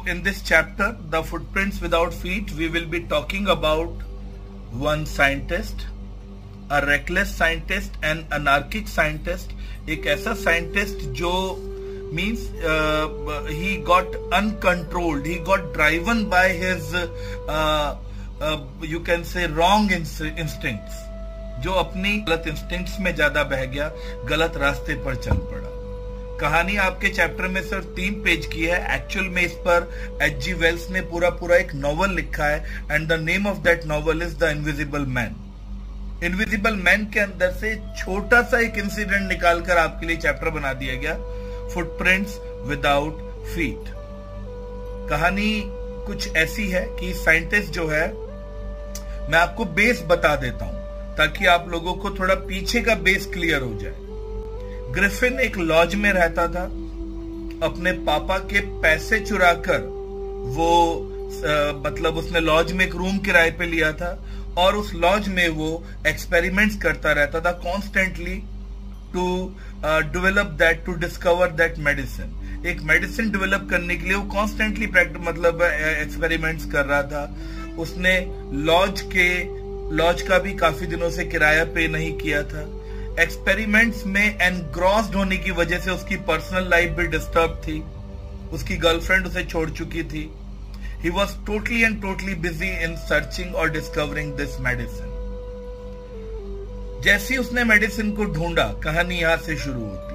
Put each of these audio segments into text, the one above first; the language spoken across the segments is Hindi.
in this chapter, The Footprints Without Feet, we will be talking about one scientist, a reckless scientist, an anarchic scientist. एक ऐसा scientist जो means he got uncontrolled, he got driven by his you can say wrong instincts, जो अपनी गलत instincts में ज्यादा बह गया, गलत रास्ते पर चल पड़ा। कहानी आपके चैप्टर में सिर्फ 3 पेज की है। एक्चुअल में इस पर H.G. वेल्स ने पूरा एक नॉवल लिखा है and the name of that novel is the invisible man. Invisible man के अंदर से छोटा सा एक इंसिडेंट निकालकर आपके लिए चैप्टर बना दिया गया, फुटप्रिंट्स विदाउट फीट। कहानी कुछ ऐसी है कि साइंटिस्ट जो है, मैं आपको बेस बता देता हूं ताकि आप लोगों को थोड़ा पीछे का बेस क्लियर हो जाए। ग्रिफिन एक लॉज में रहता था, अपने पापा के पैसे चुराकर वो मतलब उसने लॉज में एक रूम किराए पे लिया था और उस लॉज में वो एक्सपेरिमेंट्स करता रहता था constantly to develop that, to discover that medicine. एक मेडिसिन डेवलप करने के लिए वो कॉन्स्टेंटली मतलब एक्सपेरिमेंट्स कर रहा था। उसने लॉज का भी काफी दिनों से किराया पे नहीं किया था। एक्सपेरिमेंट्स में एनग्रॉस्ड होने की वजह से उसकी पर्सनल लाइफ भी डिस्टर्ब थी, उसकी गर्लफ्रेंड उसे छोड़ चुकी थी। He was totally and totally busy in searching और डिस्कवरिंग दिस मेडिसिन। जैसे ही उसने मेडिसिन को ढूंढा, कहानी यहां से शुरू होती है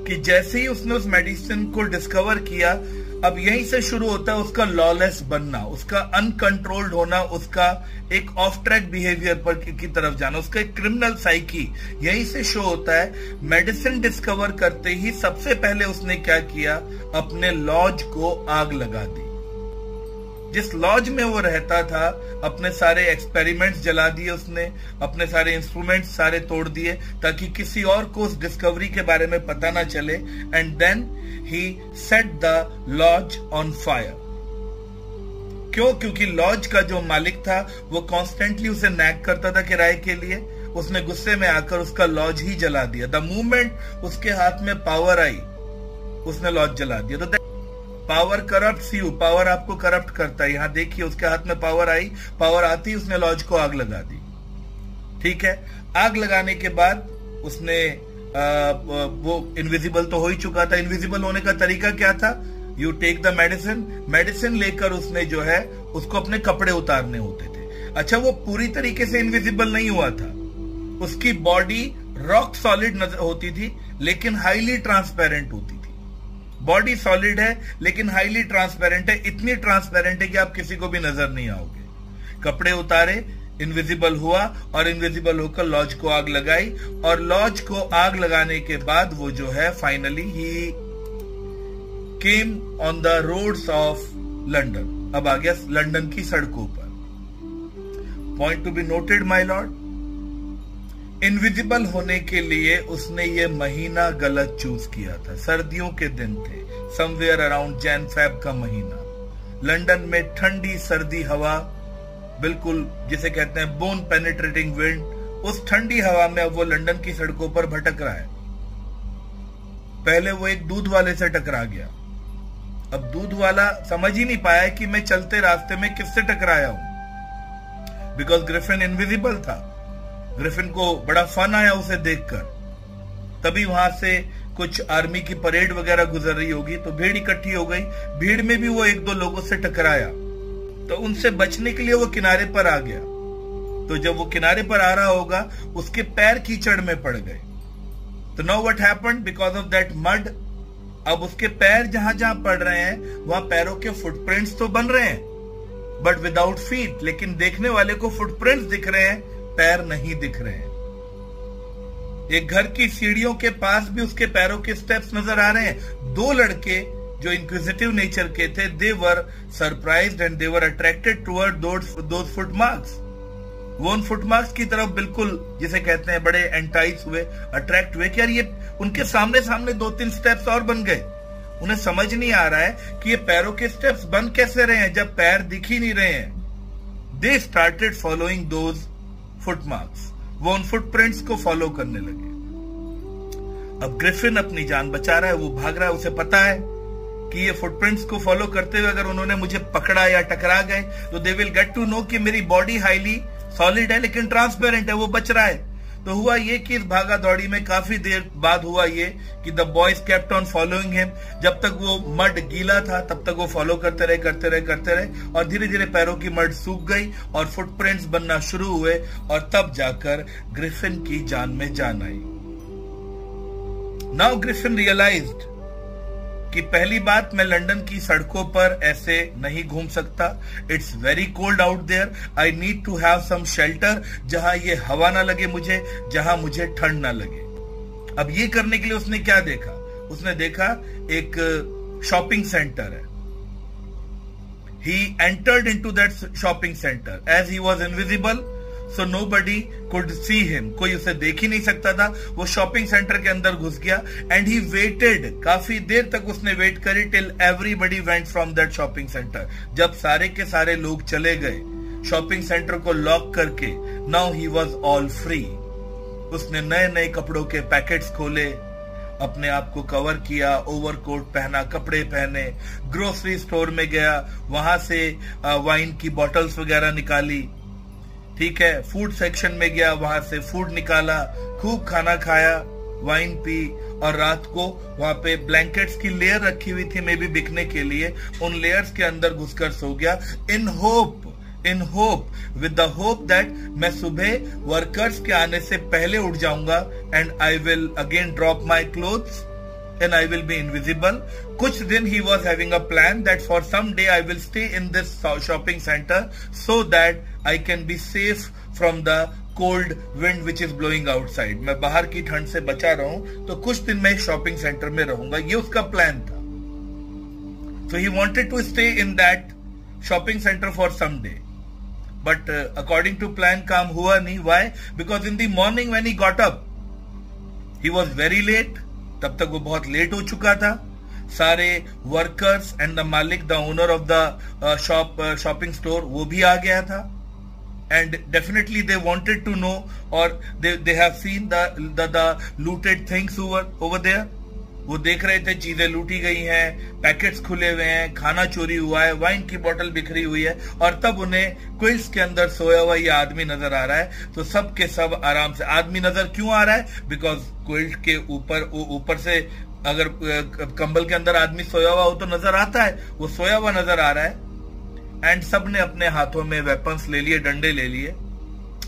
कि जैसे ही उसने उस मेडिसिन को डिस्कवर किया, अब यहीं से शुरू होता है उसका लॉलेस बनना, उसका अनकंट्रोल्ड होना, उसका एक ऑफ ट्रैक बिहेवियर पर की तरफ जाना, उसका एक क्रिमिनल साइकी यहीं से शो होता है। मेडिसिन डिस्कवर करते ही सबसे पहले उसने क्या किया, अपने लॉज को आग लगा दी। जिस लॉज में वो रहता था, अपने सारे एक्सपेरिमेंट्स जला दिए उसने, अपने सारे इंस्ट्रूमेंट्स सारे तोड़ दिए ताकि किसी और को उस डिस्कवरी के बारे में पता ना चले। And then he set the lodge on fire. क्यों? क्योंकि लॉज का जो मालिक था वो कॉन्स्टेंटली उसे नैग करता था किराए के लिए। उसने गुस्से में आकर उसका लॉज ही जला दिया। द मोमेंट उसके हाथ में पावर आई, उसने लॉज जला दिया। तो पावर करप्ट्स यू, पावर आपको करप्ट करता है। यहां देखिए, उसके हाथ में पावर आई, पावर आती ही उसने लॉज को आग लगा दी। ठीक है, आग लगाने के बाद उसने वो इनविजिबल तो हो ही चुका था। इनविजिबल होने का तरीका क्या था? यू टेक द मेडिसिन लेकर उसने जो है उसको अपने कपड़े उतारने होते थे। अच्छा, वो पूरी तरीके से इनविजिबल नहीं हुआ था, उसकी बॉडी रॉक सॉलिड होती थी लेकिन हाईली ट्रांसपेरेंट होती थी। बॉडी सॉलिड है लेकिन हाईली ट्रांसपेरेंट है, इतनी ट्रांसपेरेंट है कि आप किसी को भी नजर नहीं आओगे। कपड़े उतारे, इनविजिबल हुआ और इनविजिबल होकर लॉज को आग लगाई। और लॉज को आग लगाने के बाद वो जो है finally he came on the roads of London. अब आ गया लंदन की सड़कों पर। Point to be noted my lord, invisible होने के लिए उसने ये महीना गलत चूज किया था। सर्दियों के दिन थे, समवेयर अराउंड जैन फेब का महीना। लंदन में ठंडी सर्दी हवा, बिल्कुल जिसे कहते हैं बोन पेनिट्रेटिंग विंड, उस ठंडी हवा में अब वो लंदन की सड़कों पर भटक रहा है। पहले वो एक दूध वाले से टकरा गया। अब दूध वाला समझ ही नहीं पाया कि मैं चलते रास्ते में किससे टकराया हूं, बिकॉज ग्रिफिन इनविजिबल था। ग्रिफिन को बड़ा फन आया उसे देखकर। तभी वहां से कुछ आर्मी की परेड वगैरह गुजर रही होगी तो भीड़ इकट्ठी हो गई। भीड़ में भी वो 1-2 लोगों से टकराया, तो उनसे बचने के लिए वो किनारे पर आ गया। तो जब वो किनारे पर आ रहा होगा, उसके पैर कीचड़ में पड़ गए। तो now what happened, because of that mud, अब उसके पैर जहां जहां पड़ रहे हैं वहां पैरों के फुटप्रिंट्स तो बन रहे हैं बट विदाउट फीट। लेकिन देखने वाले को फुटप्रिंट्स दिख रहे हैं, पैर नहीं दिख रहे हैं। एक घर की सीढ़ियों के पास भी उसके पैरों के स्टेप्स नजर आ रहे हैं। 2 लड़के जो इंक्विजिटिव नेचर के थे, they were surprised and they were attracted toward those footmarks. वो उन फुटमार्क्स की तरफ बिल्कुल जिसे कहते हैं बड़े एंटाइज हुए, अट्रैक्ट हुए कि यार ये उनके सामने 2-3 स्टेप्स और बन गए। उन्हें समझ नहीं आ रहा है कि ये पैरों के स्टेप्स बन कैसे रहे हैं जब पैर दिख ही नहीं रहे हैं। They started following those footmarks, वो उन फुटप्रिंट्स को फॉलो करने लगे। अब ग्रिफिन अपनी जान बचा रहा है, वो भाग रहा है। उसे पता है कि ये फुटप्रिंट्स को फॉलो करते हुए अगर उन्होंने मुझे पकड़ा या टकरा गए तो they will get to know कि मेरी बॉडी हाईली सॉलिड है लेकिन ट्रांसपेरेंट है, वो बच रहा है। तो हुआ ये कि इस भागा दौड़ी में काफी देर बाद हुआ ये कि the boys kept on following him. जब तक वो मड गीला था तब तक वो फॉलो करते रहे और धीरे धीरे पैरों की मड सूख गई और फुटप्रिंट्स बनना शुरू हुए और तब जाकर ग्रिफिन की जान में जान आई। नाउ ग्रिफिन रियलाइज्ड कि पहली बात, मैं लंदन की सड़कों पर ऐसे नहीं घूम सकता। It's very cold out there, I need to have some shelter जहां ये हवा ना लगे मुझे, जहां मुझे ठंड ना लगे। अब ये करने के लिए उसने क्या देखा? उसने देखा एक शॉपिंग सेंटर है। He entered into that shopping centre as he was invisible so nobody could see him. कोई उसे देख ही नहीं सकता था। वो शॉपिंग सेंटर के अंदर घुस गया एंड ही वेटेड, काफी देर तक उसने वेट करी till everybody went from that shopping centre. जब सारे के सारे लोग चले गए शॉपिंग सेंटर को लॉक करके, now he was all free. उसने नए नए कपड़ों के पैकेट्स खोले, अपने आप को कवर किया, ओवरकोट पहना, कपड़े पहने, ग्रोसरी स्टोर में गया, वहां से वाइन की बॉटल्स वगैरह निकाली, ठीक है, फूड सेक्शन में गया, वहां से फूड निकाला, खूब खाना खाया, वाइन पी और रात को वहां पे ब्लैंकेट्स की लेयर रखी हुई थी मे बी बिकने के लिए, उन लेयर्स के अंदर घुसकर सो गया in hope with the hope that मैं सुबह वर्कर्स के आने से पहले उठ जाऊंगा and I will again drop my clothes and I will be invisible. कुछ दिन he was having a plan that for some day I will stay in this shopping center so that I can be safe from the cold wind which is blowing outside. मैं बाहर की ठंड से बचा रहूं तो कुछ दिन मैं शॉपिंग सेंटर में रहूंगा, ये उसका प्लान था। So he wanted to stay in that shopping center for some day. But according to plan काम हुआ नहीं. Why? Because in the morning when he got up, he was very late. तब तक वो बहुत लेट हो चुका था। सारे वर्कर्स एंड द मालिक, the owner of the shopping store, वो भी आ गया था and definitely they wanted to know और they have seen the looted things over there. वो देख रहे थे चीजें लूटी गई हैं, पैकेट्स खुले हुए हैं, खाना चोरी हुआ है, वाइन की बोतल बिखरी हुई है और तब उन्हें क्विल्स के अंदर सोया हुआ ये आदमी नजर आ रहा है। तो सब के सब आराम से, आदमी नजर क्यों आ रहा है? बिकॉज क्विल्ट के ऊपर से अगर कंबल के अंदर आदमी सोया हुआ हो तो नजर आता है, वो सोया हुआ नजर आ रहा है। एंड सब ने अपने हाथों में वेपन्स ले लिए, डंडे ले लिए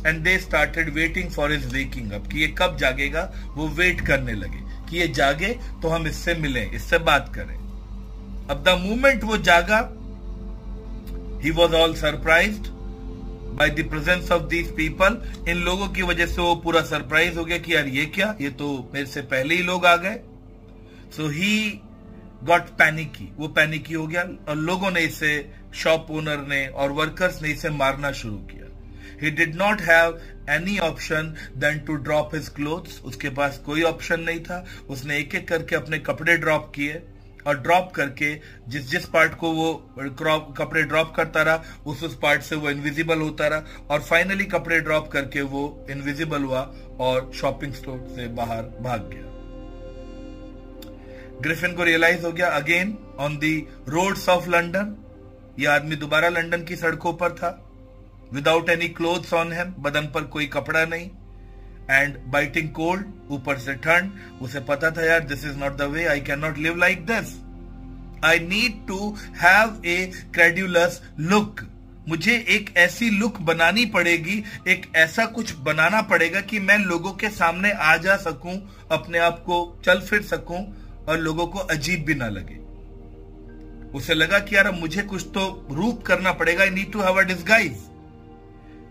and they started waiting for his waking up, कि ये कब जागेगा। वो वेट करने लगे कि ये जागे तो हम इससे मिलें, इससे बात करें। अब द मोमेंट वो जागा, he was all surprised by the presence of these people. इन लोगों की वजह से वो पूरा सरप्राइज हो गया कि यार ये क्या, ये तो मेरे से पहले ही लोग आ गए। सो ही गॉट पैनिकी, वो पैनिकी हो गया और लोगों ने इसे, शॉप ओनर ने और वर्कर्स ने इसे मारना शुरू किया। He did not have any option than to drop his clothes. उसके पास कोई ऑप्शन नहीं था। उसने एक एक करके अपने कपड़े ड्रॉप किए और ड्रॉप करके जिस पार्ट को वो कपड़े ड्रॉप करता रहा उस पार्ट से वो इनविजिबल होता रहा और फाइनली कपड़े ड्रॉप करके वो इनविजिबल हुआ और शॉपिंग स्टोर से बाहर भाग गया। ग्रिफिन को रियलाइज हो गया again on the roads of London, ये आदमी दोबारा लंदन की सड़कों पर था, without any clothes on him, बदन पर कोई कपड़ा नहीं, एंड बाइटिंग कोल्ड, ऊपर से ठंड। उसे पता था यार this is not the way, I can not live like this, I need to have a credulous look. मुझे एक ऐसी लुक बनानी पड़ेगी, एक ऐसा कुछ बनाना पड़ेगा कि मैं लोगों के सामने आ जा सकूं, अपने आप को चल फिर सकूं और लोगों को अजीब भी ना लगे। उसे लगा कि यार मुझे कुछ तो रूप करना पड़ेगा, I need to have a disguise.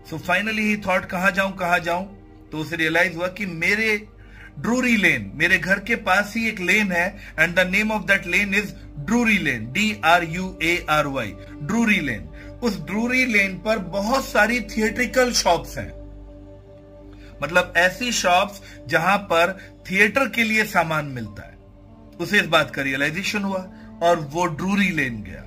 So finally he thought कहां जाऊं। तो उसे रियलाइज हुआ कि मेरे ड्रूरी लेन, मेरे घर के पास ही एक लेन है and the name of that lane is Drury lane, DRUARY, Drury lane. उस ड्रूरी लेन पर बहुत सारी थिएट्रिकल शॉप्स हैं, मतलब ऐसी शॉप्स जहां पर थिएटर के लिए सामान मिलता है। उसे इस बात का रियलाइजेशन हुआ और वो ड्रूरी लेन गया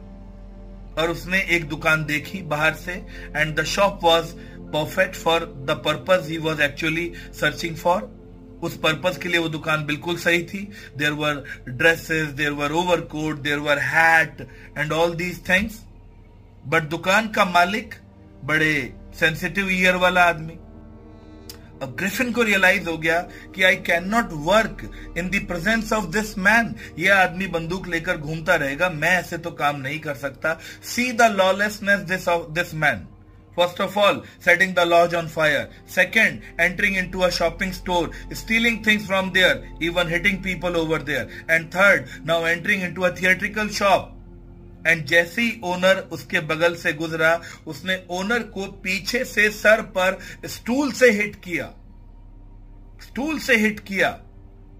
और उसने एक दुकान देखी बाहर से and the shop was perfect for the purpose he was actually searching for. उस पर्पस के लिए वो दुकान बिल्कुल सही थी. There were dresses, there were overcoat, there were hat and all these things. But दुकान का मालिक बड़े सेंसिटिव ईयर वाला आदमी. अब ग्रिफिन को रियलाइज हो गया कि आई can not work in the presence of this man. यह आदमी बंदूक लेकर घूमता रहेगा, मैं ऐसे तो काम नहीं कर सकता. See the lawlessness this man. First of all, setting the lodge on fire. Second, entering into a shopping store, stealing things from there, even hitting people over there. And third, now entering into a theatrical shop. And जैसे ही ओनर उसके बगल से गुजरा, उसने ओनर को पीछे से सर पर स्टूल से हिट किया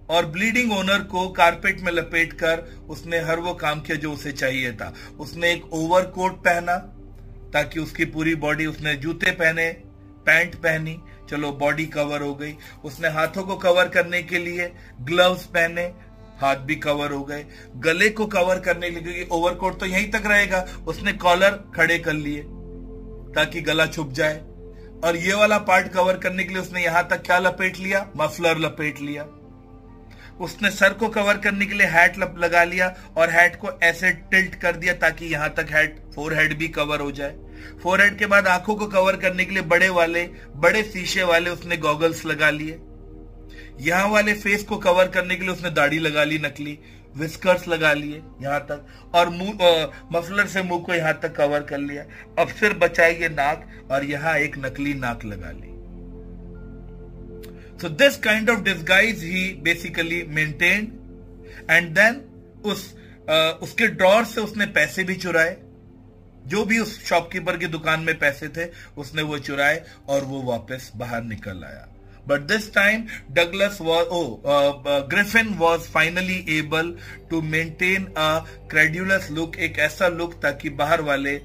और ब्लीडिंग ओनर को कारपेट में लपेटकर उसने हर वो काम किया जो उसे चाहिए था. उसने एक ओवरकोट पहना ताकि उसकी पूरी बॉडी, उसने जूते पहने, पैंट पहनी, चलो बॉडी कवर हो गई. उसने हाथों को कवर करने के लिए ग्लव्स पहने, हाथ भी कवर हो गए. गले को कवर करने के लिए, क्योंकि ओवरकोट तो यहीं तक रहेगा, उसने कॉलर खड़े कर लिए ताकि गला छुप जाए. और ये वाला पार्ट कवर करने के लिए उसने यहां तक क्या लपेट लिया, मफलर लपेट लिया. उसने सर को कवर करने के लिए हैट लगा लिया और हैट को ऐसे टिल्ट कर दिया ताकि यहां तक फोरहेड भी कवर हो जाए. फोरहेड के बाद आंखों को कवर करने के लिए बड़े शीशे वाले उसने गॉगल्स लगा लिए. यहां वाले फेस को कवर करने के लिए उसने दाढ़ी लगा ली, नकली विस्कर्स लगा लिए यहां तक, और मफलर से मुंह को यहां तक कवर कर लिया. अब फिर बचाई ये नाक, और यहां एक नकली नाक लगा ली. So this kind of disguise he basically maintained, and then उसके ड्रॉर से उसने पैसे भी चुराए. जो भी उस शॉपकीपर की दुकान में पैसे थे उसने वो चुराए और वो वापस बाहर निकल आया. But this time Griffin was finally able to maintain a credulous look, एक ऐसा लुक ताकि बाहर वाले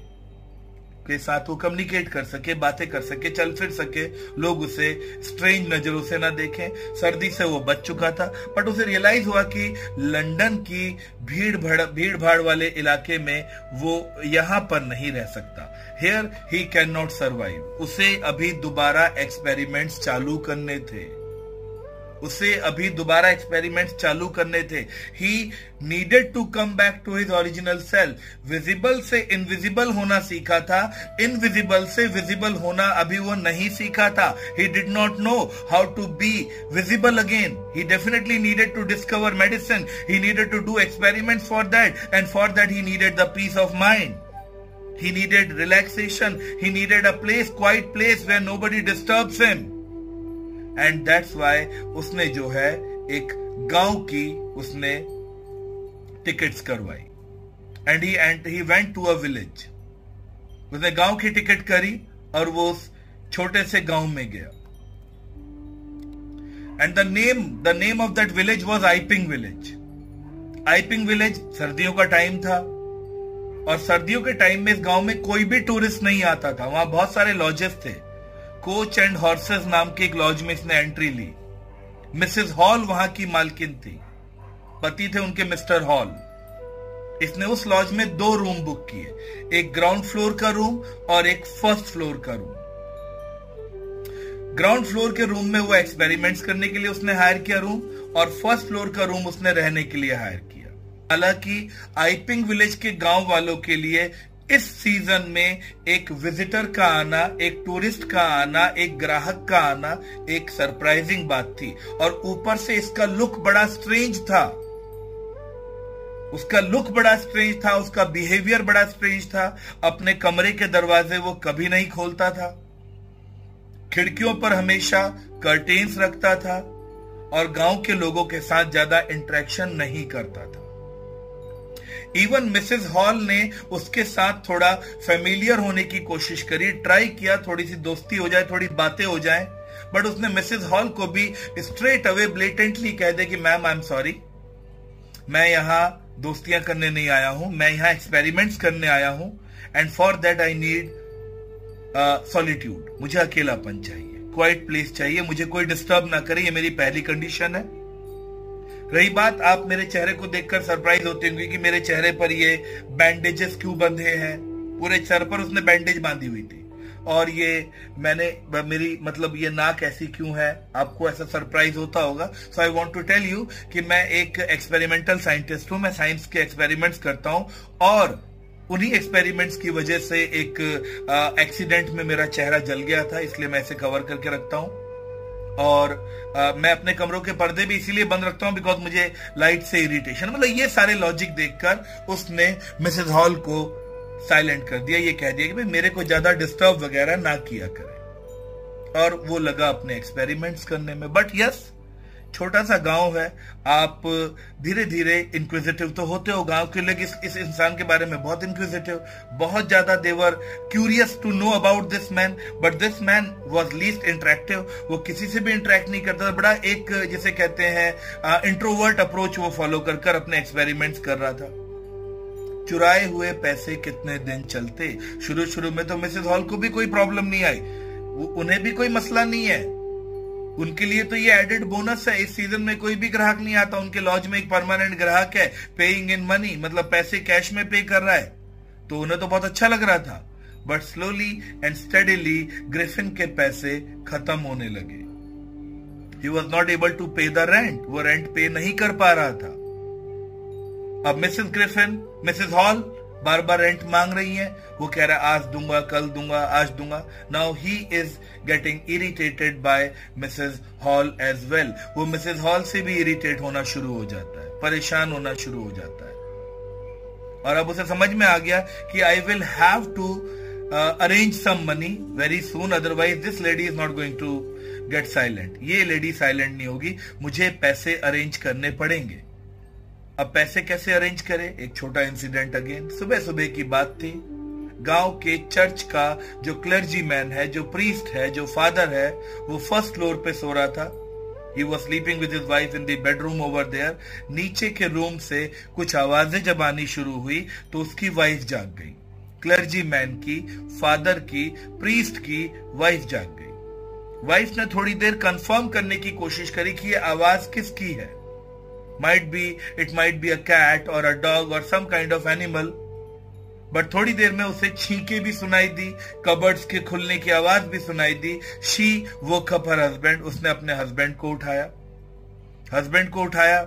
के साथ वो कम्युनिकेट कर सके, बातें कर सके, चल फिर सके, लोग उसे स्ट्रेंज नजरों से ना देखें. सर्दी से वो बच चुका था, बट उसे रियलाइज हुआ कि लंदन की भीड़ भाड़ वाले इलाके में वो यहां पर नहीं रह सकता. Here he can not survive. उसे अभी दोबारा एक्सपेरिमेंट्स चालू करने थे. He needed to come back to his original self. Visible से इनविजिबल होना सीखा था, इनविजिबल से विजिबल होना अभी वो नहीं सीखा था. He did not know how to be visible again. He definitely needed to discover medicine. He needed to do experiments for that, and for that he needed the peace of mind. He needed relaxation. He needed a quiet place where nobody disturbs him. And that's why उसने जो है एक गांव की उसने टिकट्स करवाई. And he went to a village. उसने गांव की टिकट करी और वो उस छोटे से गांव में गया. And the name of that village was Iping village. Iping village, सर्दियों का टाइम था और सर्दियों के टाइम में इस गांव में कोई भी टूरिस्ट नहीं आता था. वहां बहुत सारे लॉजेस थे. कोच एंड हॉर्सेस नाम के एक लॉज में इसने एंट्री ली. मिसेस हॉल वहां की मालकिन थी, पति थे उनके मिस्टर हॉल. इसने उस लॉज में 2 रूम बुक किए, एक ग्राउंड फ्लोर का रूम और एक फर्स्ट फ्लोर का रूम. ग्राउंड फ्लोर के रूम में वो एक्सपेरिमेंट्स करने के लिए उसने हायर किया रूम, और फर्स्ट फ्लोर का रूम उसने रहने के लिए हायर किया. हालांकि आइपिंग विलेज के गांव वालों के लिए इस सीजन में एक विजिटर का आना, एक टूरिस्ट का आना, एक ग्राहक का आना एक सरप्राइजिंग बात थी. और ऊपर से इसका लुक बड़ा स्ट्रेंज था. उसका बिहेवियर बड़ा स्ट्रेंज था. अपने कमरे के दरवाजे वो कभी नहीं खोलता था, खिड़कियों पर हमेशा कर्टेन्स रखता था और गांव के लोगों के साथ ज्यादा इंटरेक्शन नहीं करता था. इवन मिसेस हॉल ने उसके साथ थोड़ा फेमिलियर होने की कोशिश करी, ट्राई किया, थोड़ी सी दोस्ती हो जाए, थोड़ी बातें हो जाए. बट उसने मिसेस हॉल को भी स्ट्रेट अवे ब्लेटेंटली कह दे कि मैम आई एम सॉरी, मैं यहां दोस्तियां करने नहीं आया हूं, मैं यहां एक्सपेरिमेंट्स करने आया हूं, and for that I need solitude. मुझे अकेलापन चाहिए, क्वाइट प्लेस चाहिए, मुझे कोई डिस्टर्ब ना करे. ये मेरी पहली कंडीशन है. रही बात, आप मेरे चेहरे को देखकर सरप्राइज होते होंगे कि मेरे चेहरे पर ये बैंडेजेस क्यों बंधे हैं. पूरे सर पर उसने बैंडेज बांधी हुई थी और ये मेरी मतलब ये नाक ऐसी क्यों है, आपको ऐसा सरप्राइज होता होगा। So I want to tell you कि मैं एक एक्सपेरिमेंटल साइंटिस्ट हूं, मैं साइंस के एक्सपेरिमेंट्स करता हूं और उन्हीं एक्सपेरिमेंट्स की वजह से एक एक्सीडेंट में मेरा चेहरा जल गया था, इसलिए मैं इसे कवर करके रखता हूं। और मैं अपने कमरों के पर्दे भी इसीलिए बंद रखता हूं बिकॉज मुझे लाइट से इरिटेशन, मतलब ये सारे लॉजिक देखकर उसने मिसेस हॉल को साइलेंट कर दिया, ये कह दिया कि भाई मेरे को ज्यादा डिस्टर्ब वगैरह ना किया करे, और वो लगा अपने एक्सपेरिमेंट्स करने में। बट यस, छोटा सा गांव है, आप धीरे धीरे इंक्विजिटिव तो होते हो, गांव के लोग इस इंसान के बारे में बहुत इंक्विजिटिव, बहुत ज्यादा they were curious to know about this man, but this man was least interactive. वो किसी से भी इंटरेक्ट नहीं करता था, बड़ा एक जिसे कहते हैं इंट्रोवर्ट अप्रोच वो फॉलो कर अपने एक्सपेरिमेंट्स कर रहा था। चुराए हुए पैसे कितने दिन चलते। शुरू में तो मिसेस हॉल को भी कोई प्रॉब्लम नहीं आई, उन्हें भी कोई मसला नहीं है, उनके लिए तो ये एडेड बोनस है। इस सीजन में कोई भी ग्राहक नहीं आता, उनके लॉज में एक परमानेंट ग्राहक है, पेइंग इन मनी, मतलब पैसे कैश में पे कर रहा है, तो उन्हें तो बहुत अच्छा लग रहा था। But slowly and steadily Griffin के पैसे खत्म होने लगे। He was not able to pay the rent, वो रेंट पे नहीं कर पा रहा था। अब मिसेस हॉल बार बार रेंट मांग रही है, वो कह रहा है आज दूंगा, कल दूंगा, आज दूंगा। Now he is getting irritated by Mrs Hall as well. वो मिसेस हॉल से भी इरिटेट होना शुरू हो जाता है, परेशान होना शुरू हो जाता है, और अब उसे समझ में आ गया कि I will have to arrange some money very soon, otherwise this lady is not going to get silent. ये लेडी साइलेंट नहीं होगी, मुझे पैसे अरेंज करने पड़ेंगे। अब पैसे कैसे अरेंज करें? एक छोटा इंसिडेंट अगेन। सुबह सुबह की बात थी, गांव के चर्च का जो क्लर्जी मैन है, जो प्रीस्ट है, जो फादर है, वो फर्स्ट फ्लोर पे सो रहा था। He was sleeping with his wife in the bedroom over there. नीचे के रूम से कुछ आवाजें जब आनी शुरू हुई तो उसकी वाइफ जाग गई, क्लर्जी मैन की, फादर की, प्रीस्ट की वाइफ जाग गई। वाइफ ने थोड़ी देर कंफर्म करने की कोशिश करी कि ये आवाज किसकी है। It might be a cat or a dog or some kind of animal. But थोड़ी देर में उसे छींके भी सुनाई दी, कबर्ड्स के खुलने की आवाज भी सुनाई दी। She woke up her husband. उसने अपने हस्बैंड को उठाया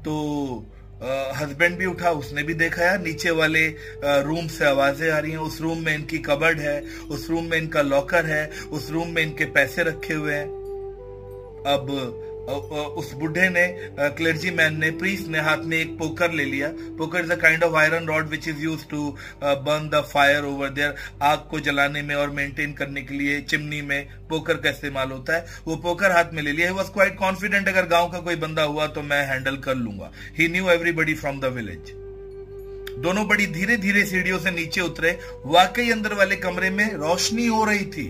तो हस्बैंड भी उठा, उसने भी देखा यार नीचे वाले रूम से आवाजें आ रही हैं, उस रूम में इनकी कबर्ड है, उस रूम में इनका लॉकर है, उस रूम में इनके पैसे रखे हुए हैं। अब उस बुढ़े ने, क्लर्जी मैन ने, प्रीस्ट ने हाथ में एक पोकर ले लिया। Poker is a kind of iron rod which is used to burn the fire over there. आग को जलाने में और मेंटेन करने के लिए चिमनी में पोकर का इस्तेमाल होता है। वो पोकर हाथ में ले लिया। ही वाज क्वाइट कॉन्फिडेंट, अगर गांव का कोई बंदा हुआ तो मैं हैंडल कर लूंगा। He knew everybody from the village. दोनों बड़ी धीरे धीरे सीढ़ियों से नीचे उतरे। वाकई अंदर वाले कमरे में रोशनी हो रही थी।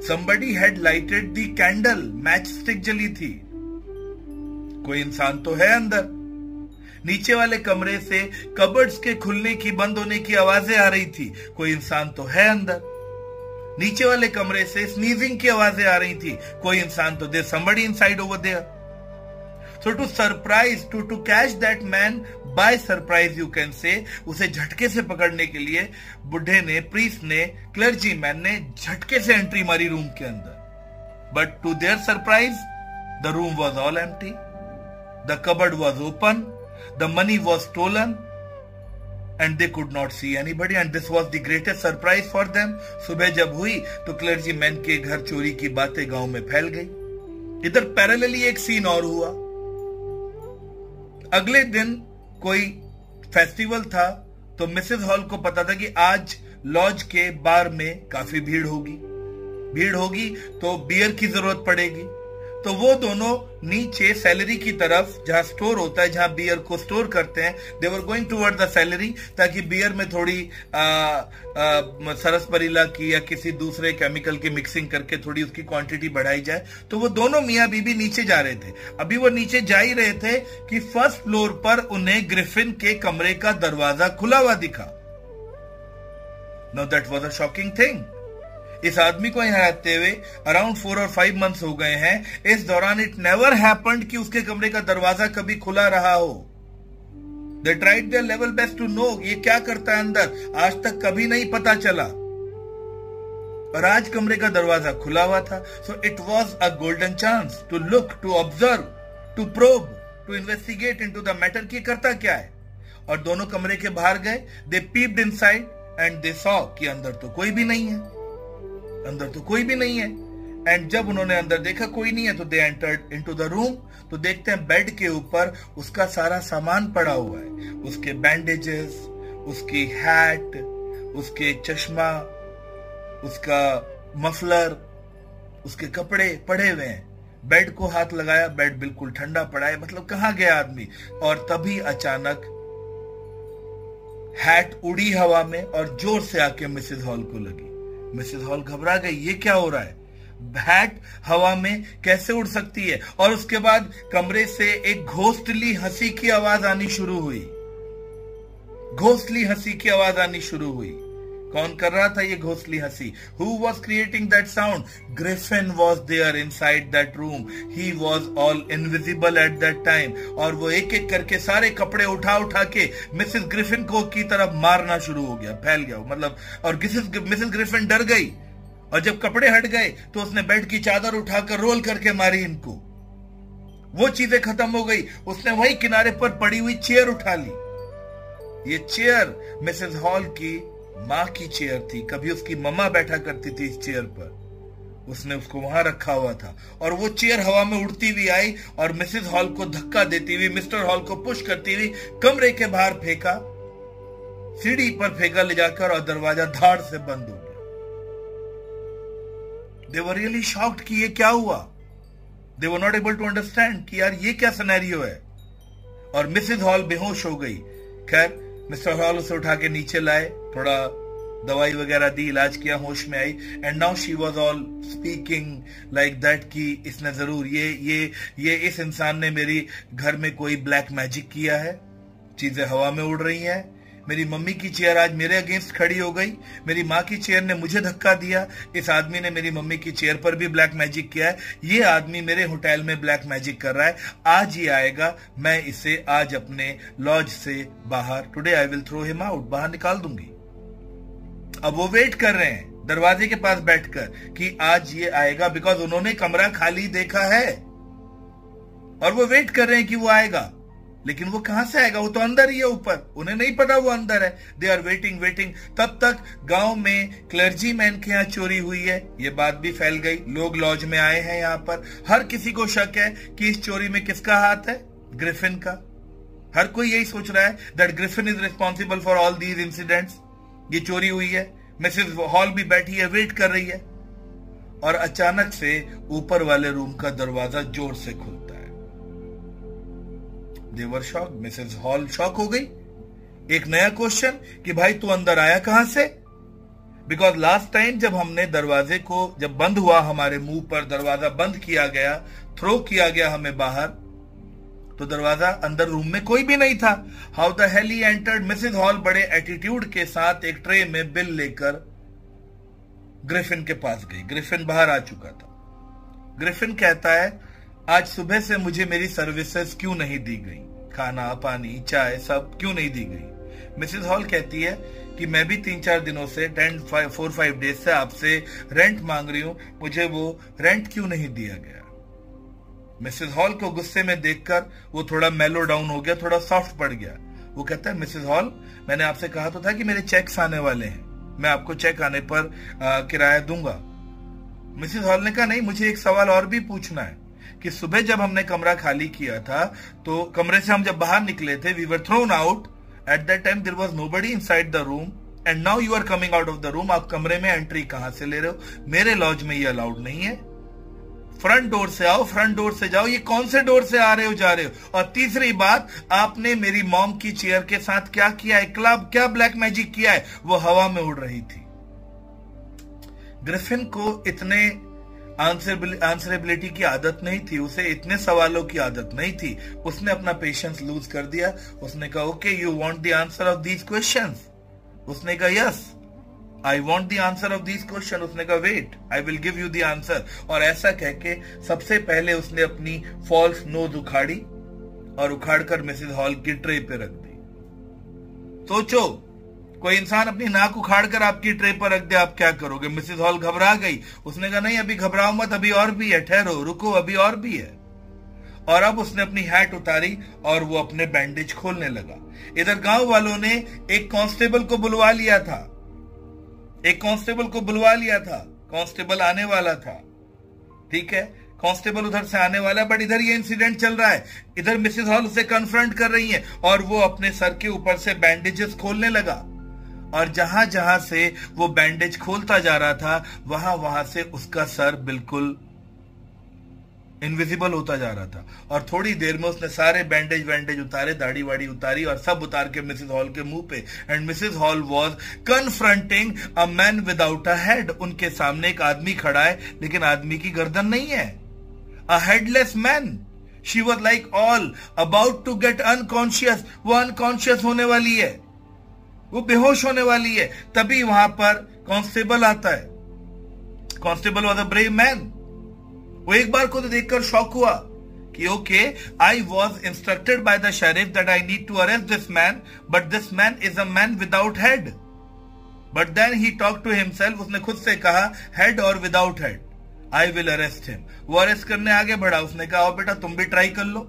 Somebody had lighted the candle, match stick जली थी। कोई इंसान तो है अंदर। नीचे वाले कमरे से कबर्ड्स के खुलने की, बंद होने की आवाजें आ रही थी। कोई इंसान तो है अंदर। नीचे वाले कमरे से स्नीजिंग की आवाजें आ रही थी। कोई इंसान तो, there somebody inside over there. So to catch that man by surprise you can say, उसे झटके से पकड़ने के लिए बुढ़े ने, प्रीस्ट ने, क्लर्जी मैन ने झटके से एंट्री मारी रूम के अंदर। But to their surprise the room was all empty, the cupboard was open, the money was stolen and they could not see anybody and this was the greatest surprise for them. सुबह जब हुई तो क्लर्जी मैन के घर चोरी की बातें गांव में फैल गई। इधर पैरेलली एक सीन और हुआ। अगले दिन कोई फेस्टिवल था तो मिसेस हॉल को पता था कि आज लॉज के बार में काफी भीड़ होगी तो बियर की जरूरत पड़ेगी। तो वो दोनों नीचे सैलरी की तरफ, जहां स्टोर होता है, जहां बियर को स्टोर करते हैं, they were going toward the cellar, ताकि बियर में थोड़ी सरसपरीला की या किसी दूसरे केमिकल की मिक्सिंग करके थोड़ी उसकी क्वांटिटी बढ़ाई जाए। तो वो दोनों मियां बीबी नीचे जा रहे थे। अभी वो नीचे जा ही रहे थे कि फर्स्ट फ्लोर पर उन्हें ग्रिफिन के कमरे का दरवाजा खुला हुआ दिखा। Now that was a shocking thing. इस आदमी को यहां आते हुए अराउंड 4 और 5 मंथ्स हो गए हैं। इस दौरान इट नेवर हैपेंड कि उसके कमरे का दरवाजा कभी खुला रहा हो। They tried their level best to know ये क्या करता है अंदर, आज तक कभी नहीं पता चला। और आज कमरे का दरवाजा खुला हुआ था। So it was a golden chance to look, to observe, to probe, to investigate into the matter कि करता क्या है। और दोनों कमरे के बाहर गए, they peeped inside and they saw कि अंदर तो कोई भी नहीं है, अंदर तो कोई भी नहीं है। एंड जब उन्होंने अंदर देखा कोई नहीं है तो they entered into the room. तो देखते हैं बेड के ऊपर उसका सारा सामान पड़ा हुआ है, उसके बैंडेजेस, उसकी हैट, उसके चश्मा, उसका मफलर, उसके कपड़े पड़े हुए हैं। बेड को हाथ लगाया, बेड बिल्कुल ठंडा पड़ा है, मतलब कहां गया आदमी। और तभी अचानक हैट उड़ी हवा में और जोर से आके मिसेस हॉल को लगी। मिसेस हॉल घबरा गई, ये क्या हो रहा है, हैट हवा में कैसे उड़ सकती है। और उसके बाद कमरे से एक घोस्टली हंसी की आवाज आनी शुरू हुई, घोस्टली हंसी की आवाज आनी शुरू हुई। कौन कर रहा था ये घोस्टली हंसी? Who was creating that sound? Griffin was there inside that room. He was all invisible at that time. और वो एक एक करके सारे कपड़े उठा उठा के मिसेस ग्रिफिन को की तरफ मारना शुरू हो गया, फैल गया मतलब। और मिसेस ग्रिफिन डर गई और जब कपड़े हट गए तो उसने बेड की चादर उठाकर रोल करके मारी इनको। वो चीजें खत्म हो गई, उसने वही किनारे पर पड़ी हुई चेयर उठा ली। ये चेयर मिसेस हॉल की मां की चेयर थी, कभी उसकी मम्मा बैठा करती थी इस चेयर पर, उसने उसको वहां रखा हुआ था। और वो चेयर हवा में उड़ती हुई आई और मिसेस हॉल को धक्का देती हुई, मिस्टर हॉल को पुश करती हुई कमरे के बाहर फेंका, सीढ़ी पर फेंका ले जाकर, और दरवाजा धाड़ से बंद हो गया। दे वर रियली शॉक्ड कि ये क्या हुआ। They were not able to understand कि यार ये क्या सिनेरियो है। और मिसेस हॉल बेहोश हो गई। खैर मिस्टर हॉल उसे उठा के नीचे लाए, थोड़ा दवाई वगैरह दी, इलाज किया, होश में आई। And now she was all speaking like that कि इसने जरूर ये इस इंसान ने मेरी घर में कोई ब्लैक मैजिक किया है, चीजें हवा में उड़ रही हैं। मेरी मम्मी की चेयर आज मेरे अगेंस्ट खड़ी हो गई, मेरी माँ की चेयर ने मुझे धक्का दिया, इस आदमी ने मेरी मम्मी की चेयर पर भी ब्लैक मैजिक किया है, ये आदमी मेरे होटल में ब्लैक मैजिक कर रहा है, आज ही आएगा, मैं इसे आज अपने लॉज से बाहर, today I will throw him out, बाहर निकाल दूंगी। अब वो वेट कर रहे हैं दरवाजे के पास बैठकर कि आज ये आएगा, बिकॉज उन्होंने कमरा खाली देखा है और वो वेट कर रहे हैं कि वो आएगा। लेकिन वो कहां से आएगा, वो तो अंदर ही है ऊपर, उन्हें नहीं पता वो अंदर है। They are waiting. तब तक गांव में क्लर्जी मैन के यहाँ चोरी हुई है, ये बात भी फैल गई, लोग लॉज में आए हैं यहाँ पर, हर किसी को शक है कि इस चोरी में किसका हाथ है, ग्रिफिन का। हर कोई यही सोच रहा है that Griffin is responsible for all these incidents. ये चोरी हुई है, मिसेस हॉल भी बैठी है, वेट कर रही है। और अचानक से ऊपर वाले रूम का दरवाजा जोर से खुलता है। They were shocked. Mrs hall shock हो गई। एक नया क्वेश्चन कि भाई तू अंदर आया कहां से? बिकॉज लास्ट टाइम जब हमने दरवाजे को, जब बंद हुआ हमारे मुंह पर, दरवाजा बंद किया गया, थ्रो किया गया हमें बाहर, तो दरवाजा अंदर रूम में कोई भी नहीं था। How the hell he entered? Mrs hall बड़े एटीट्यूड के साथ एक ट्रे में बिल लेकर ग्रिफिन के पास गई। ग्रिफिन बाहर आ चुका था। ग्रिफिन कहता है आज सुबह से मुझे मेरी सर्विसेज क्यों नहीं दी गई, खाना पानी चाय सब क्यों नहीं दी गई? मिसेस हॉल कहती है कि मैं भी 3-4 दिनों से 4-5 डेज से आपसे रेंट मांग रही हूं, मुझे वो रेंट क्यों नहीं दिया गया? मिसेस हॉल को गुस्से में देखकर वो थोड़ा मेलो डाउन हो गया, थोड़ा सॉफ्ट पड़ गया। वो कहता है मिसेस हॉल मैंने आपसे कहा तो था कि मेरे चेक्स आने वाले हैं, मैं आपको चेक आने पर किराया दूंगा। मिसेस हॉल ने कहा नहीं, मुझे एक सवाल और भी पूछना है कि सुबह जब हमने कमरा खाली किया था तो कमरे से हम जब बाहर निकले थे, we were thrown out, at that time there was nobody inside the room and now you are coming out of the room. आप कमरे में एंट्री कहां से ले रहे हो? मेरे लॉज में ये अलाउड नहीं है। फ्रंट डोर से आओ, फ्रंट डोर से जाओ, ये कौन से डोर से आ रहे हो जा रहे हो? और तीसरी बात, आपने मेरी मॉम की चेयर के साथ क्या किया है? क्या ब्लैक मैजिक किया है? वो हवा में उड़ रही थी। ग्रिफिन को इतने आंसरेबिलिटी की आदत नहीं थी, उसे इतने सवालों की आदत नहीं थी। उसने अपना पेशेंस लूज कर दिया। उसने कहा okay you want the answer of these questions? उसने कहा yes I want the answer of these question. उसने कहा wait I will give you the answer. और ऐसा कह के सबसे पहले उसने अपनी फॉल्स नोज उखाड़ी और उखाड़कर मिसेस हॉल की ट्रे पे रख दी। सोचो कोई इंसान अपनी नाक उखाड़ कर आपकी ट्रे पर रख दे, आप क्या करोगे? मिसेस हॉल घबरा गई। उसने कहा नहीं अभी घबराओ मत, अभी और भी है, ठहरो, रुको, अभी और भी है। और अब उसने अपनी हैट उतारी और वो अपने बैंडेज खोलने लगा। इधर गांव वालों ने एक कांस्टेबल को बुलवा लिया था, कांस्टेबल आने वाला था, ठीक है, कांस्टेबल उधर से आने वाला। बट इधर ये इंसिडेंट चल रहा है, इधर मिसेस हॉल उसे कन्फ्रंट कर रही है और वो अपने सर के ऊपर से बैंडेजेस खोलने लगा। और जहां जहां से वो बैंडेज खोलता जा रहा था वहां वहां से उसका सर बिल्कुल इनविजिबल होता जा रहा था। और थोड़ी देर में उसने सारे बैंडेज उतारे, दाढ़ी वाड़ी उतारी और सब उतार के मिसेस हॉल के मुंह पे। And Mrs hall was confronting a man without a head. उनके सामने एक आदमी खड़ा है लेकिन आदमी की गर्दन नहीं है, a headless man. She was like all about to get unconscious. वो अनकॉन्शियस होने वाली है, वो बेहोश होने वाली है। तभी वहां पर कांस्टेबल आता है। Constable was a brave man. वो एक बार को तो देखकर शॉक हुआ कि okay, I was instructed by the sheriff that I need to arrest this man, but this man is a man without head. But then he talk to himself. उसने खुद से कहा हेड और without head, I will arrest him. वो अरेस्ट करने आगे बढ़ा। उसने कहा ओ बेटा तुम भी ट्राई कर लो,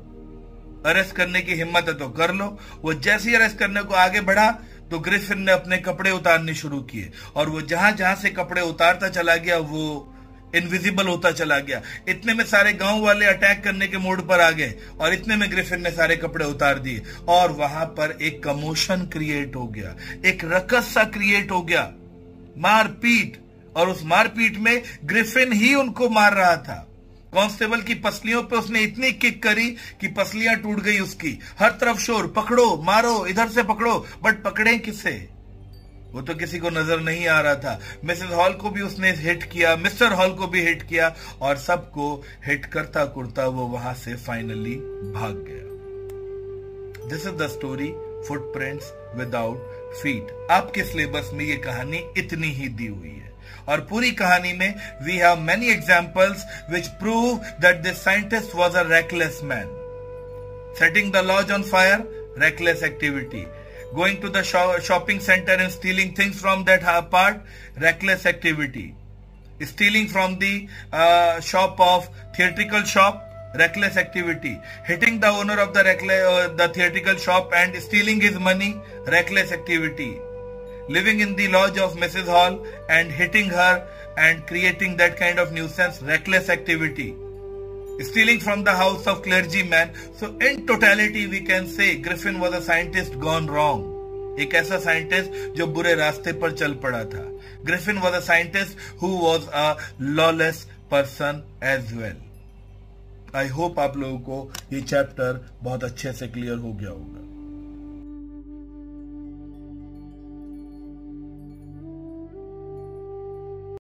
अरेस्ट करने की हिम्मत है तो कर लो। वो जैसे ही अरेस्ट करने को आगे बढ़ा तो ग्रिफिन ने अपने कपड़े उतारने शुरू किए और वो जहां जहां से कपड़े उतारता चला गया वो इनविजिबल होता चला गया। इतने में सारे गांव वाले अटैक करने के मोड पर आ गए और इतने में ग्रिफिन ने सारे कपड़े उतार दिए और वहां पर एक कमोशन क्रिएट हो गया, एक रकस सा क्रिएट हो गया, मारपीट। और उस मारपीट में ग्रिफिन ही उनको मार रहा था। कांस्टेबल की पसलियों पे उसने इतनी किक करी कि पसलियां टूट गई उसकी। हर तरफ शोर, पकड़ो, मारो, इधर से पकड़ो। बट पकड़े किसे? वो तो किसी को नजर नहीं आ रहा था। मिसेस हॉल को भी उसने हिट किया, मिस्टर हॉल को भी हिट किया और सबको हिट करता करता वो वहां से फाइनली भाग गया। This is the story footprints without feet. आपके सिलेबस में ये कहानी इतनी ही दी हुई है और पूरी कहानी में we have many examples which prove that this scientist was a reckless man. Setting the lodge on fire, reckless activity. Going to the shopping center and stealing things from that part, reckless activity. Stealing from the shop of theatrical shop, reckless activity. Hitting the owner of the theatrical shop and stealing his money, reckless activity. Living in the lodge of Mrs. Hall and hitting her and creating that kind of nuisance, reckless activity. Stealing from the house of clergyman. So in totality we can say Griffin was a scientist gone wrong. एक ऐसा साइंटिस्ट जो बुरे रास्ते पर चल पड़ा था. Griffin was a scientist who was a lawless person as well. I hope आप लोगों को ये चैप्टर बहुत अच्छे से क्लियर हो गया होगा.